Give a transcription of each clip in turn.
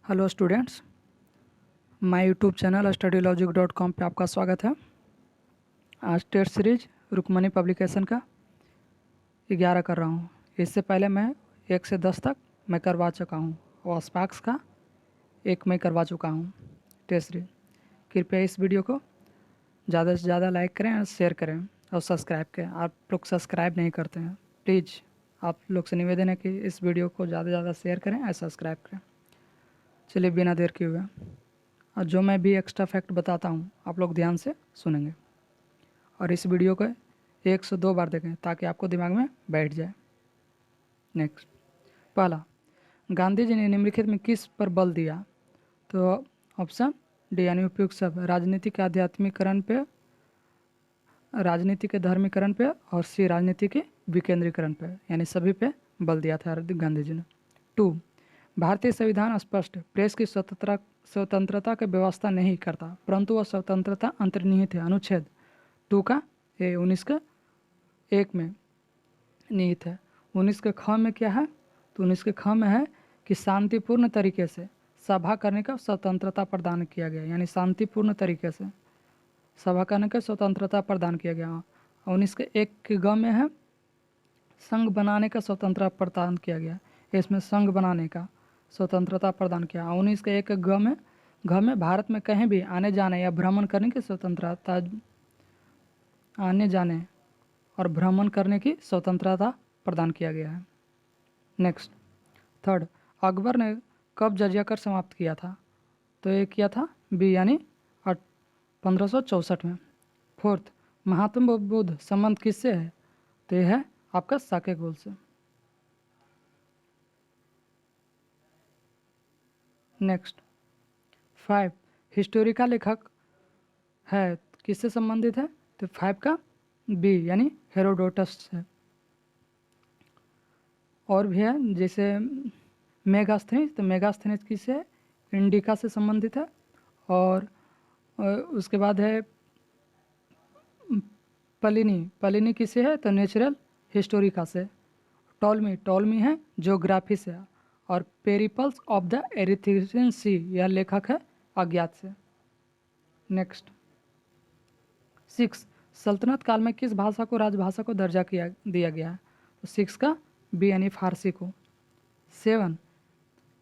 Hello students, my YouTube channel studylogic.com पे आपका स्वागत है। आज टेस्ट सीरीज रुक्मणी पब्लिकेशन का 11 कर रहा हूँ। इससे पहले मैं 1 से 10 तक मैं करवा चुका हूँ और स्पार्क्स का एक मैं करवा चुका हूँ टेस्ट सीरीज। कृपया इस वीडियो को ज़्यादा से ज़्यादा लाइक करें और शेयर करें और सब्सक्राइब करें। आप लोग सब्सक्राइब नहीं करते हैं, प्लीज़ आप लोग से निवेदन है कि इस वीडियो को ज़्यादा से ज़्यादा शेयर करें और सब्सक्राइब करें। चलिए बिना देर किए हुए, और जो मैं भी एक्स्ट्रा फैक्ट बताता हूँ आप लोग ध्यान से सुनेंगे और इस वीडियो को 1 से 2 बार देखें ताकि आपको दिमाग में बैठ जाए। नेक्स्ट, पहला, गांधी जी ने निम्नलिखित में किस पर बल दिया? तो ऑप्शन डी यानी उपयुक्त सब, राजनीति के आध्यात्मिकरण पे, राजनीति के धर्मीकरण पे, और सी राजनीति के विकेंद्रीकरण पे, यानी सभी पे बल दिया था गांधी जी ने। 2, भारतीय संविधान स्पष्ट प्रेस की स्वतंत्रता की व्यवस्था नहीं करता, परंतु वह स्वतंत्रता अंतर्निहित है। अनुच्छेद 2 का 19 का 1 में निहित है। 19 के ख में क्या है? तो 19 के ख में है कि शांतिपूर्ण तरीके से सभा करने का स्वतंत्रता प्रदान किया गया, यानी शांतिपूर्ण तरीके से सभा करने का स्वतंत्रता प्रदान किया गया। 19 के 1 के ग में है संघ बनाने का स्वतंत्रता प्रदान किया गया, इसमें संघ बनाने का स्वतंत्रता प्रदान किया। 19 के 1 घ में भारत में कहीं भी आने जाने या भ्रमण करने की स्वतंत्रता, आने जाने और भ्रमण करने की स्वतंत्रता प्रदान किया गया है। नेक्स्ट, थर्ड, अकबर ने कब जजिया कर समाप्त किया था? तो ये किया था बी यानी 1564 में। फोर्थ, महात्मा बुद्ध संबंध किससे है? तो यह है आपका साके गोल से। नेक्स्ट, 5, हिस्टोरी का लेखक है किससे संबंधित है? तो 5 का बी यानी हेरोडोटस से। और भी है जैसे मेगास्थनीज, तो मेगास्थनीज किससे है? इंडिका से संबंधित है। और उसके बाद है पलिनी किससे है? तो नेचुरल हिस्टोरिका से। टॉलमी है ज्योग्राफी से। और पेरिपल्स ऑफ द एरिथ्रियन सी, यह लेखक है अज्ञात से। नेक्स्ट, 6, सल्तनत काल में किस भाषा को राजभाषा को दर्जा दिया गया है? तो 6 का बी यानी फारसी को। 7,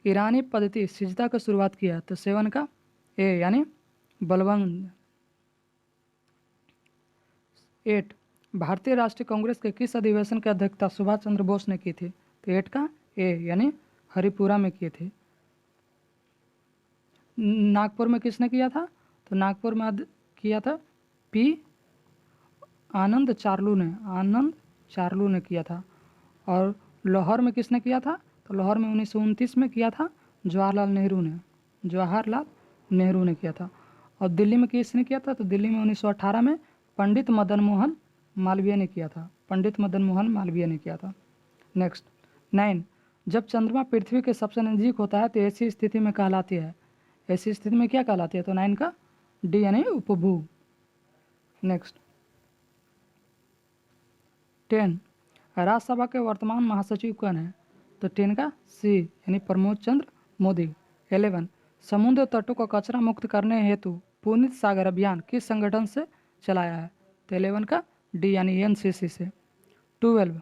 ईरानी पद्धति सिजदा की शुरुआत किया, तो 7 का ए यानी बलबंद। 8, भारतीय राष्ट्रीय कांग्रेस के किस अधिवेशन की अध्यक्षता सुभाष चंद्र बोस ने की थी? तो 8 का ए यानी हरिपुरा में की थी। नागपुर में किसने किया था? तो नागपुर में किया था पी आनंद चार्लू ने किया था। और लाहौर में किसने किया था? तो लाहौर में 1929 में किया था जवाहरलाल नेहरू ने किया था। और दिल्ली में किसने किया था? तो दिल्ली में 1918 में पंडित मदन मोहन मालवीय ने किया था। नेक्स्ट, 9, जब चंद्रमा पृथ्वी के सबसे नज़दीक होता है तो ऐसी स्थिति में कहलाती है, ऐसी स्थिति में क्या कहलाती है? तो 9 का डी यानी उपभू। नेक्स्ट, 10, राज्यसभा के वर्तमान महासचिव कौन है? तो 10 का सी यानी प्रमोद चंद्र मोदी। 11, समुद्र तटों को कचरा मुक्त करने हेतु पुनीत सागर अभियान किस संगठन से चलाया है? तो 11 का डी यानी एनसीसी से। 12,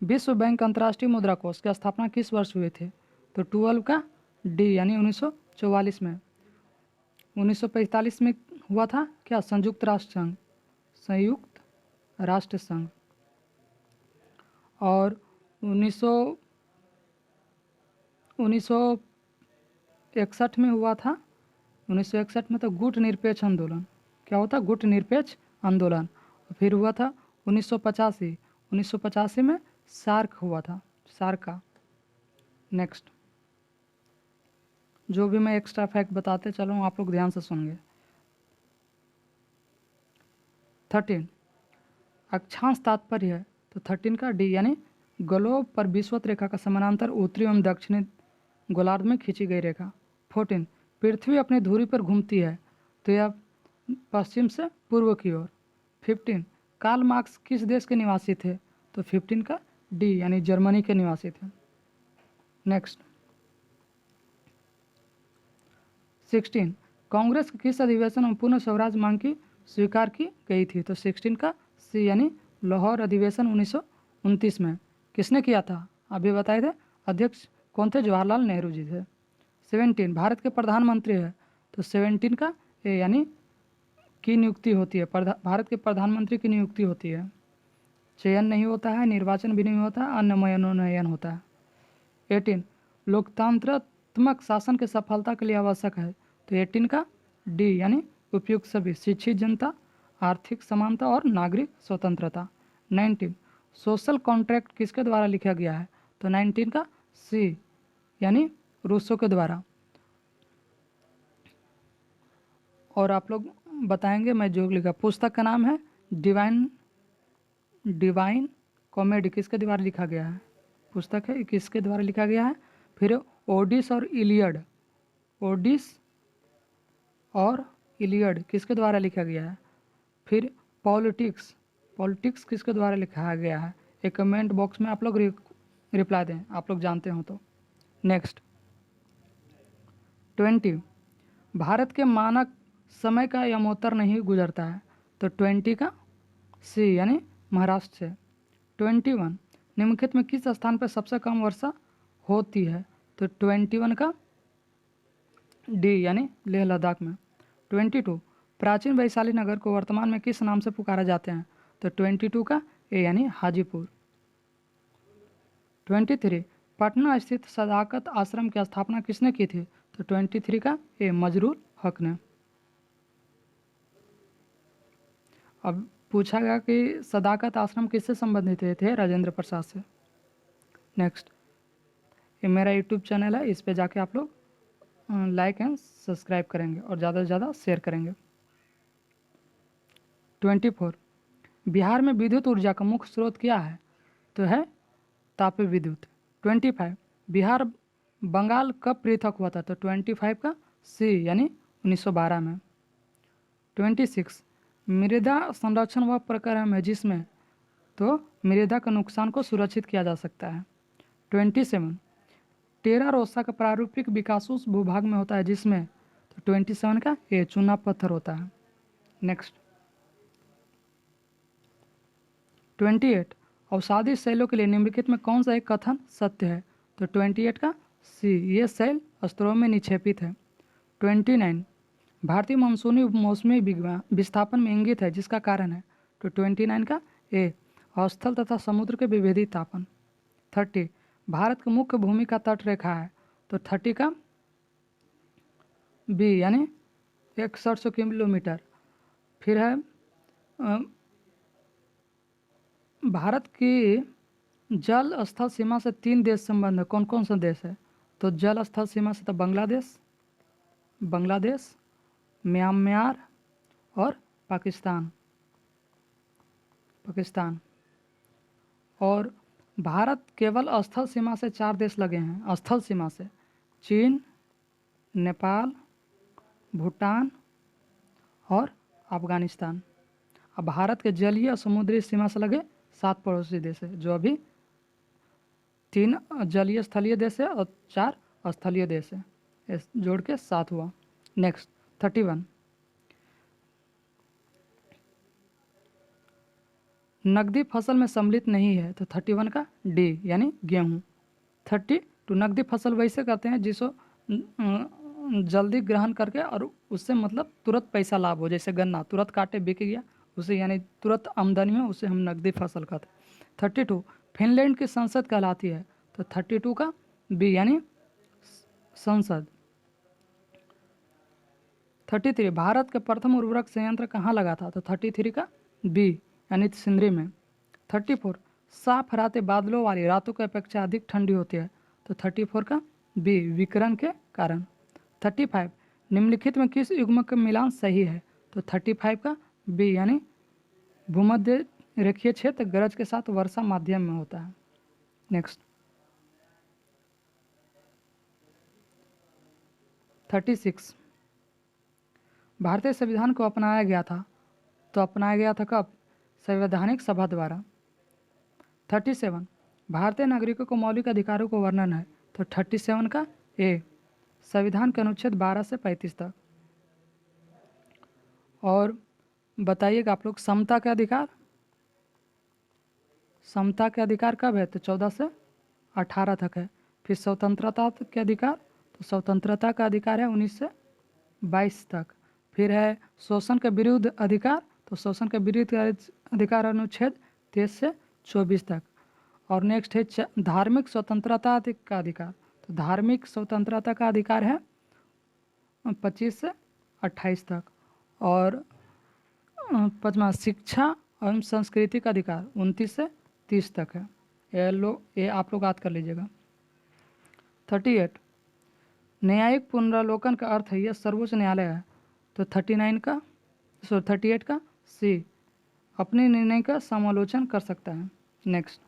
विश्व बैंक अंतर्राष्ट्रीय मुद्रा कोष की स्थापना किस वर्ष हुए थे? तो 12 का डी यानी 1944 में। 1945 में हुआ था क्या? संयुक्त राष्ट्र संघ। और 1961 में हुआ था। 1961 में तो गुट निरपेक्ष आंदोलन, क्या होता? गुट निरपेक्ष आंदोलन। फिर हुआ था 1985 में सार्क हुआ था, सार्क का। नेक्स्ट, जो भी मैं एक्स्ट्रा फैक्ट बताते चलूँ आप लोग ध्यान से सुनेंगे। 13, अक्षांश तात्पर्य है, तो 13 का डी यानी ग्लोब पर विषुवत रेखा का समानांतर उत्तरी एवं दक्षिणी गोलार्ध में खींची गई रेखा। 14, पृथ्वी अपनी धुरी पर घूमती है, तो यह पश्चिम से पूर्व की ओर। 15, कार्ल मार्क्स किस देश के निवासी थे? तो 15 का डी यानी जर्मनी के निवासी थे। नेक्स्ट, 16 कांग्रेस के किस अधिवेशन में पुनः स्वराज मांग की स्वीकार की गई थी? तो 16 का सी यानी लाहौर अधिवेशन 1929 में। किसने किया था? अभी बताए थे, अध्यक्ष कौन थे? जवाहरलाल नेहरू जी थे। 17 भारत के प्रधानमंत्री है, तो 17 का ए यानी की नियुक्ति होती है, भारत के प्रधानमंत्री की नियुक्ति होती है। चयन नहीं होता है, निर्वाचन भी नहीं होता, अन्य मनोनयन होता है। 18 लोकतंत्रात्मक शासन के सफलता के लिए आवश्यक है, तो 18 का डी यानी उपयुक्त सभी, शिक्षित जनता, आर्थिक समानता और नागरिक स्वतंत्रता। 19 सोशल कॉन्ट्रैक्ट किसके द्वारा लिखा गया है? तो 19 का सी यानी रूसो के द्वारा। और आप लोग बताएंगे, मैं जो लिखा। पुस्तक का नाम है डिवाइन कॉमेडी, किसके द्वारा लिखा गया है? पुस्तक है, किसके द्वारा लिखा गया है? फिर ओडिस और इलियड, ओडिस और इलियड किसके द्वारा लिखा गया है? फिर पॉलिटिक्स, पॉलिटिक्स किसके द्वारा लिखा गया है? एक कमेंट बॉक्स में आप लोग रिप्लाई दें, आप लोग जानते हो तो। नेक्स्ट 20 भारत के मानक समय का यमोत्तर नहीं गुजरता है, तो 20 का सी यानी महाराष्ट्र से। 21 निम्नलिखित में किस स्थान पर सबसे कम वर्षा होती है? तो 21 का डी यानी लेह लद्दाख में। 22 प्राचीन वैशाली नगर को वर्तमान में किस नाम से पुकारा जाते हैं? तो 22 का ए यानी हाजीपुर। 23 पटना स्थित सदाकत आश्रम की स्थापना किसने की थी? तो 23 का ए मजरूल हक ने। अब पूछा गया कि सदाकत आश्रम किससे संबंधित थे? राजेंद्र प्रसाद से। नेक्स्ट, ये मेरा यूट्यूब चैनल है, इस पे जाके आप लोग लाइक एंड सब्सक्राइब करेंगे और ज़्यादा से ज़्यादा शेयर करेंगे। 24 बिहार में विद्युत ऊर्जा का मुख्य स्रोत क्या है? तो है तापीय विद्युत। 25 बिहार बंगाल कब पृथक हुआ था? तो 25 का सी यानी 1912 में। 26 मृदा संरक्षण वह प्रक्रम है जिसमें, तो मृदा के नुकसान को सुरक्षित किया जा सकता है। 27 टेरा रोसा का प्रारूपिक विकास उस भूभाग में होता है जिसमें, तो 27 का ए चूना पत्थर होता है। नेक्स्ट 28 अवसादी शैलों के लिए निम्नलिखित में कौन सा एक कथन सत्य है? तो 28 का सी ये शैल स्तरों में निक्षेपित है। 29 भारतीय मानसूनी मौसमी विस्थापन में इंगित है जिसका कारण है, तो 29 का ए स्थल तथा समुद्र के विभेदित तापन। 30 भारत की मुख्य भूमि का तट रेखा है, तो 30 का बी यानी 6100 किलोमीटर। फिर है भारत की जल स्थल सीमा से 3 देश संबंध है, कौन कौन सा देश है? तो जल स्थल सीमा से तो बांग्लादेश, म्यांमार और पाकिस्तान। और भारत केवल स्थल सीमा से 4 देश लगे हैं, स्थल सीमा से चीन, नेपाल, भूटान और अफगानिस्तान। अब भारत के जलीय और समुद्री सीमा से लगे 7 पड़ोसी देश है, जो अभी 3 जलीय स्थलीय देश है और 4 स्थलीय देश है, इस जोड़ के 7 हुआ। नेक्स्ट 31 नकदी फसल में सम्मिलित नहीं है, तो 31 का डी यानी गेहूँ। 32 नकदी फसल वैसे करते हैं जिसको जल्दी ग्रहण करके और उससे मतलब तुरंत पैसा लाभ हो, जैसे गन्ना तुरंत काटे बिक गया, उसे यानी तुरंत आमदनी हो, उसे हम नकदी फसल कहते हैं। 32 फिनलैंड की संसद कहलाती है, तो 32 का बी यानी संसद। 33 भारत के प्रथम उर्वरक संयंत्र कहाँ लगा था? तो 33 का बी यानी सिंदरी में। 34 साफ रातें बादलों वाली रातों की अपेक्षा अधिक ठंडी होती है, तो 34 का बी विकिरण के कारण। 35 निम्नलिखित में किस युग्मक का मिलान सही है? तो 35 का बी यानी भूमध्य रेखीय क्षेत्र गरज के साथ वर्षा माध्यम में होता है। नेक्स्ट 36 भारतीय संविधान को अपनाया गया था, तो अपनाया गया था कब? संवैधानिक सभा द्वारा। 37 भारतीय नागरिकों को मौलिक अधिकारों को वर्णन है, तो 37 का ए संविधान के अनुच्छेद 12 से 35 तक। और बताइएगा आप लोग, समता के अधिकार, समता के अधिकार कब है? तो 14 से 18 तक है। फिर स्वतंत्रता के अधिकार, तो स्वतंत्रता का अधिकार है 19 से 22 तक। फिर है शोषण के विरुद्ध अधिकार, तो शोषण के विरुद्ध अधिकार अनुच्छेद 23 से 24 तक। और नेक्स्ट है धार्मिक स्वतंत्रता का अधिकार, तो धार्मिक स्वतंत्रता का अधिकार है 25 से 28 तक। और पाँचवा शिक्षा एवं संस्कृति का अधिकार 29 से 30 तक है। ये आप लोग याद कर लीजिएगा। 38 न्यायिक पुनरावलोकन का अर्थ है यह सर्वोच्च न्यायालय है, तो 38 का सी अपने निर्णय का समालोचन कर सकता है। नेक्स्ट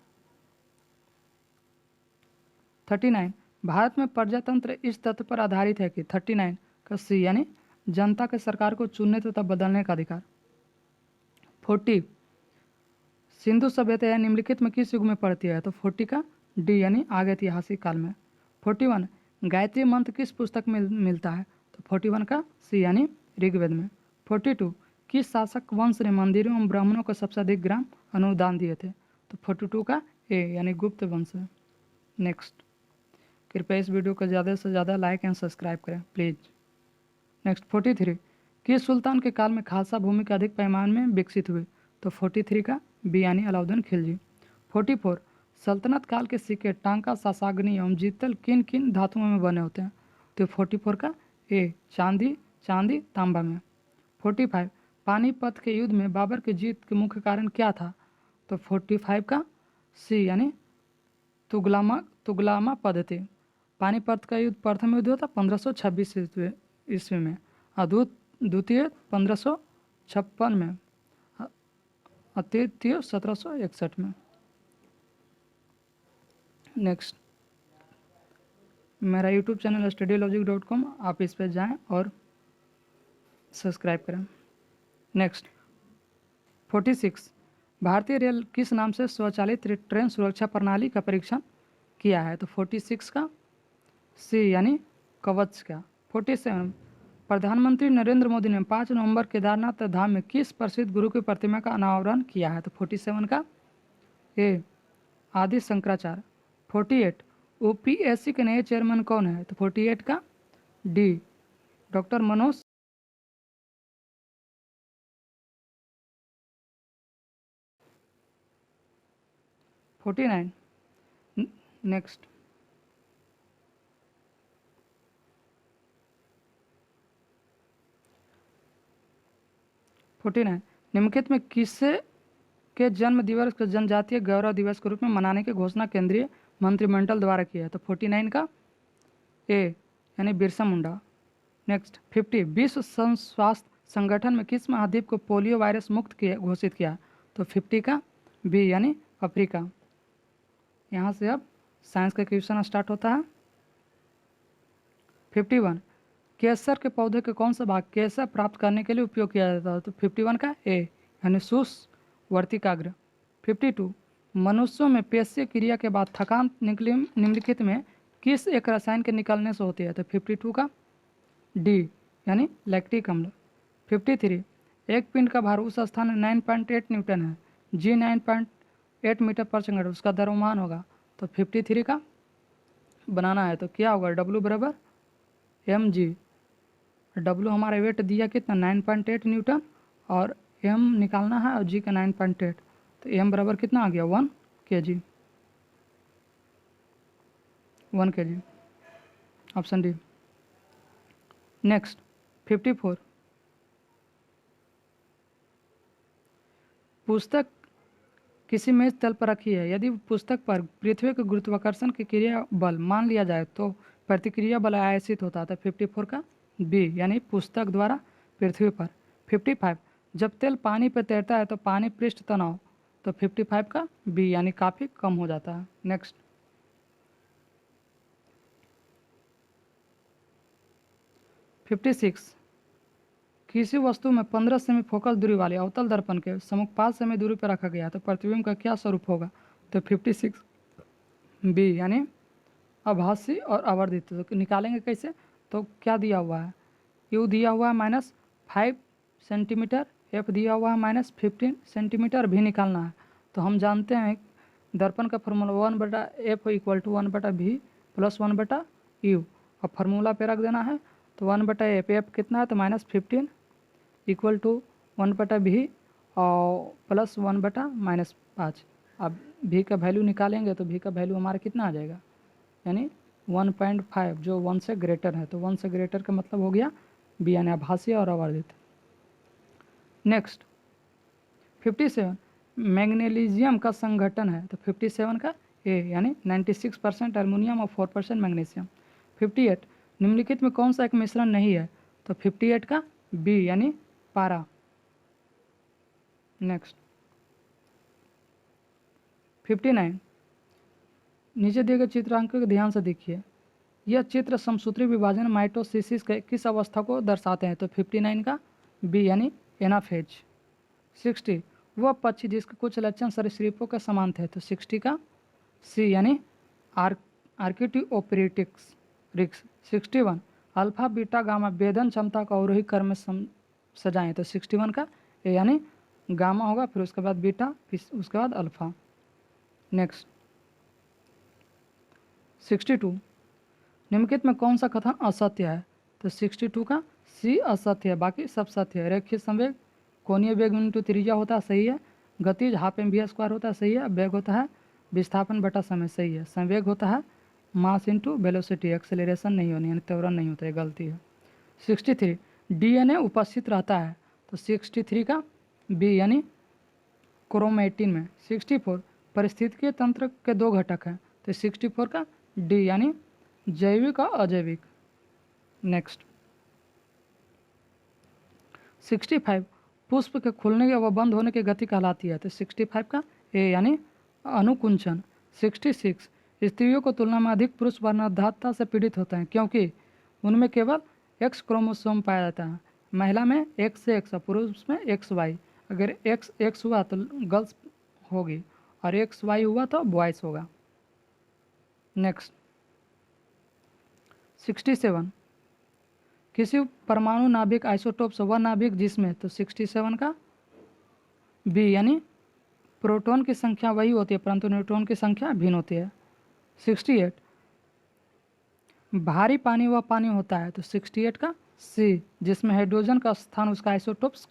39 भारत में प्रजातंत्र इस तथ्य पर आधारित है कि 39 का सी यानी जनता के सरकार को चुनने तथा बदलने का अधिकार। 40 सिंधु सभ्यता या निम्नलिखित में किस युग में पड़ती है? तो 40 का डी यानी आगे ऐतिहासिक काल में। 41 गायत्री मंत्र किस पुस्तक में मिलता है? तो 41 का सी यानी ऋग्वेद में। 42 किस शासक वंश ने मंदिरों एवं ब्राह्मणों को सबसे अधिक ग्राम अनुदान दिए थे? तो 42 का ए यानी गुप्त वंश है। नेक्स्ट कृपया इस वीडियो को ज़्यादा से ज़्यादा लाइक एंड सब्सक्राइब करें प्लीज़। नेक्स्ट 43 किस सुल्तान के काल में खालसा भूमिका अधिक पैमाने में विकसित हुई? तो 43 का बी यानी अलाउद्दीन खिलजी। 44 सल्तनत काल के सिक्के टांका, सासाग्नी एवं जीतल किन किन धातुओं में बने होते हैं? तो 44 का ए चांदी तांबा में। 45 पानीपत के युद्ध में बाबर की जीत के मुख्य कारण क्या था? तो 45 का सी यानी तुगलमा पद्धति। पानीपत का युद्ध प्रथम युद्ध था 1526 ईस्वी में, और द्वितीय 1556 में, और तृतीय 1761 में। नेक्स्ट मेरा यूट्यूब चैनल studylogic.com, आप इस पर जाएं और सब्सक्राइब करें। नेक्स्ट 46 भारतीय रेल किस नाम से स्वचालित ट्रेन सुरक्षा प्रणाली का परीक्षण किया है? तो 46 का सी यानी कवच का। 47 प्रधानमंत्री नरेंद्र मोदी ने 5 नवंबर केदारनाथ धाम में किस प्रसिद्ध गुरु की प्रतिमा का अनावरण किया है? तो 47 का ए आदि शंकराचार्य। 48 ओपीएससी के नए चेयरमैन कौन है? तो 48 का डी डॉक्टर मनोज। नेक्स्ट 49 निम्नलिखित में किसे के जन्म दिवस को जनजातीय गौरव दिवस के रूप में मनाने की घोषणा केंद्रीय मंत्रिमंडल द्वारा की है? तो 49 का ए यानी बिरसा मुंडा। नेक्स्ट 50 विश्व स्वास्थ्य संगठन में किस महाद्वीप को पोलियो वायरस मुक्त घोषित किया? तो 50 का बी यानी अफ्रीका। यहाँ से अब साइंस का क्वेश्चन स्टार्ट होता है। 51 केसर के पौधे के कौन सा भाग केसर प्राप्त करने के लिए उपयोग किया जाता है? तो 51 का ए यानी वर्तिकाग्र। 52 मनुष्यों में पेशीय क्रिया के बाद थकान निम्नलिखित में किस एक रसायन के निकलने से होती है? तो 52 का डी यानी लैक्टिक अम्ल। 53 एक पिंड का भार उस स्थान में 9.8 न्यूटन है, जी 9.8 मीटर पर सेकंड, उसका द्रव्यमान होगा। तो 53 का बनाना है तो क्या होगा? डब्ल्यू बराबर एम जी। डब्ल्यू हमारा वेट दिया कितना? 9.8 न्यूटन, और एम निकालना है और जी का 9.8, तो एम बराबर कितना आ गया? 1 kg। 1 kg option D. Next 54 पुस्तक किसी मेज तल पर रखी है, यदि पुस्तक पर पृथ्वी के गुरुत्वाकर्षण की क्रिया बल मान लिया जाए तो प्रतिक्रिया बल आयासित होता है। 54 का बी यानी पुस्तक द्वारा पृथ्वी पर। 55 जब तेल पानी पर तैरता है तो पानी पृष्ठ तनाव, तो 55 का बी यानी काफ़ी कम हो जाता है। नेक्स्ट 56 किसी वस्तु में 15 सेमी फोकल दूरी वाले अवतल दर्पण के सम्मुख 5 सेमी दूरी पर रखा गया तो प्रतिबिंब का क्या स्वरूप होगा? तो 56 बी यानी आभासी और आवर्धित। तो निकालेंगे कैसे? तो क्या दिया हुआ है, यू दिया हुआ है -5 सेंटीमीटर, एफ दिया हुआ है -15 सेंटीमीटर, भी निकालना है। तो हम जानते हैं दर्पण का फॉर्मूला 1/f = 1/v + 1/u। अब फार्मूला पे रख देना है, तो 1/f, एफ कितना है तो -15 = 1/v और प्लस 1/-5। अब v का वैल्यू निकालेंगे तो v का वैल्यू हमारा कितना आ जाएगा, यानी 1.5, जो 1 से ग्रेटर है। तो 1 से ग्रेटर का मतलब हो गया b, यानी आभासीय और आवर्धित। नेक्स्ट 57 मैग्नीशियम का संगठन है, तो 57 का ए, यानी 96% एल्युमिनियम और 4% मैग्नीशियम। 58 निम्नलिखित में कौन सा एक मिश्रण नहीं है, तो 58 का बी, यानी पारा। नेक्स्ट 59 नीचे दिए गए चित्रांकन को ध्यान से देखिए। यह चित्र समसूत्री विभाजन माइटोसिस के किस अवस्था को दर्शाते हैं, तो 59 का बी, यानी एनाफेज। 60 वह पक्षी जिसके कुछ लक्षण सरीसृपों के समान थे, तो 60 का सी, यानी आर्किटियोपेरिटिक्स रिक्स। 61 अल्फा बीटा गामा वेदन क्षमता का अवरोही क्रम में सजाएं, तो 61 का ए, यानी गामा होगा, फिर उसके बाद बीटा, फिर उसके बाद अल्फा। नेक्स्ट 62 निम्नलिखित में कौन सा कथन असत्य है, तो 62 का सी असत्य है, बाकी सब सत्य है। रेखीय संवेग कोणीय वेग × त्रिज्या होता है, सही है। गतिज ½ होता है, सही है। वेग होता है विस्थापन बटा समय, सही है। संवेग होता है मास × वेलोसिटी, एक्सेलरेशन नहीं होनी, यानी त्वरण नहीं होता है, गलती है। 63 डीएनए उपस्थित रहता है, तो 63 का बी, यानी क्रोमेटिन में। 64 पारिस्थितिकीय तंत्र के दो घटक हैं, तो 64 का डी, यानी जैविक और अजैविक। नेक्स्ट 65 पुष्प के खुलने व बंद होने की गति कहलाती है, तो 65 का ए, यानी अनुकुंचन। 66 स्त्रियों को तुलना में अधिक पुरुष वर्णाधारता से पीड़ित होते हैं, क्योंकि उनमें केवल एक्स क्रोमोसोम पाया जाता है। महिला में एक्स से एक्स, पुरुष में एक्स वाई। अगर एक्स एक्स हुआ तो गर्ल्स होगी, और एक्स वाई हुआ तो बॉयज़ होगा। नेक्स्ट 67 किसी परमाणु नाभिक आइसोटोप्स वह नाभिक जिसमें, तो 67 का बी, यानी प्रोटॉन की संख्या वही होती है परंतु न्यूट्रॉन की संख्या भिन्न होती है। 68 भारी पानी वह पानी होता है, तो 68 का सी, जिसमें हाइड्रोजन का स्थान उसका आइसोटोप्स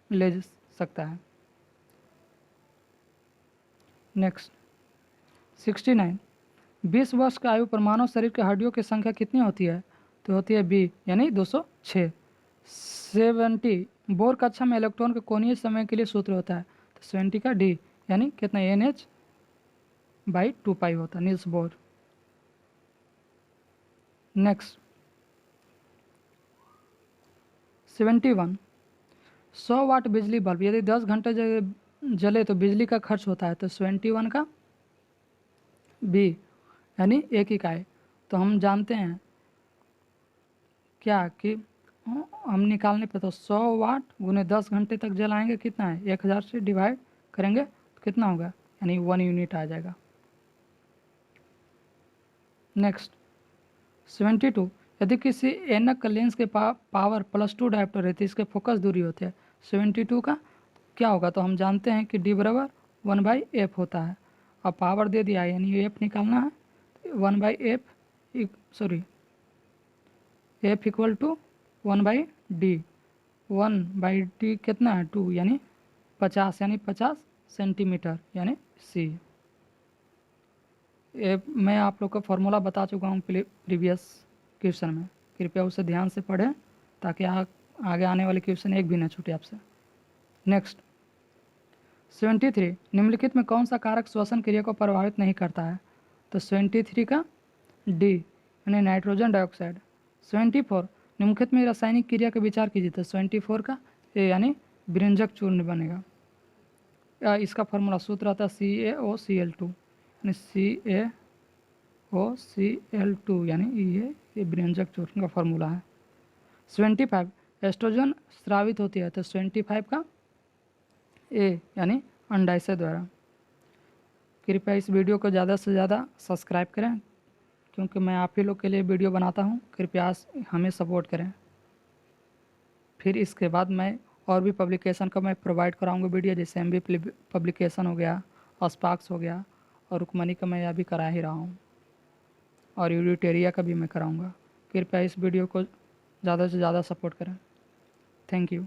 ले सकता है। नेक्स्ट 69 20 वर्ष का आयु पर मानव शरीर के हड्डियों की संख्या कितनी होती है, तो होती है बी, यानी 206। 70 बोर कक्षा में इलेक्ट्रॉन के कोणीय समय के लिए सूत्र होता है, तो 70 का डी, यानी कितना NH/2π होता है, नील्स बोर। नेक्स्ट 71 100 वाट बिजली बल्ब यदि 10 घंटे जले तो बिजली का खर्च होता है, तो 71 का बी, यानी 1 इकाई। तो हम जानते हैं क्या कि हम निकालने पे, तो 100 वाट गुने 10 घंटे तक जलाएंगे, कितना है 1000 से डिवाइड करेंगे तो कितना होगा, यानी 1 यूनिट आ जाएगा। नेक्स्ट 72 यदि किसी एनक लेंस के पावर +2 डायोप्टर है तो इसके फोकस दूरी होती है 72 का क्या होगा, तो हम जानते हैं कि D = 1/f होता है। अब पावर दे दिया है, यानी एफ निकालना है, 1/f f = 1/d। 1/d कितना है 2, यानी 50, यानी 50 सेंटीमीटर, यानी सी। मैं आप लोग को फॉर्मूला बता चुका हूँ प्रीवियस क्वेश्चन में, कृपया उसे ध्यान से पढ़ें ताकि आगे आने वाले क्वेश्चन एक भी ना छूटे आपसे। नेक्स्ट 73 निम्नलिखित में कौन सा कारक श्वसन क्रिया को प्रभावित नहीं करता है, तो 73 का डी, यानी नाइट्रोजन डाइऑक्साइड। 74 निम्नलिखित में रासायनिक क्रिया का विचार कीजिए, तो 74 का ए, यानी विरंजक चूर्ण बनेगा। इसका फॉर्मूला सूत्र आता है CaOCl2, यानी CaOCl2, यानी ये विरंजक चूर्ण का फॉर्मूला है। 75 एस्ट्रोजन स्रावित होती है, तो 75 का ए, यानी अंडाशय द्वारा। कृपया इस वीडियो को ज़्यादा से ज़्यादा सब्सक्राइब करें क्योंकि मैं आप ही लोग के लिए वीडियो बनाता हूँ। कृपया हमें सपोर्ट करें। फिर इसके बाद मैं और भी पब्लिकेशन का मैं प्रोवाइड कराऊंगा वीडियो, जैसे एम बी पब्लिकेशन हो गया, स्पार्क्स हो गया, और रुकमनी का मैं अभी करा ही रहा हूँ, और यूडिटेरिया का भी मैं कराऊंगा। कृपया इस वीडियो को ज़्यादा से ज़्यादा सपोर्ट करें। Thank you.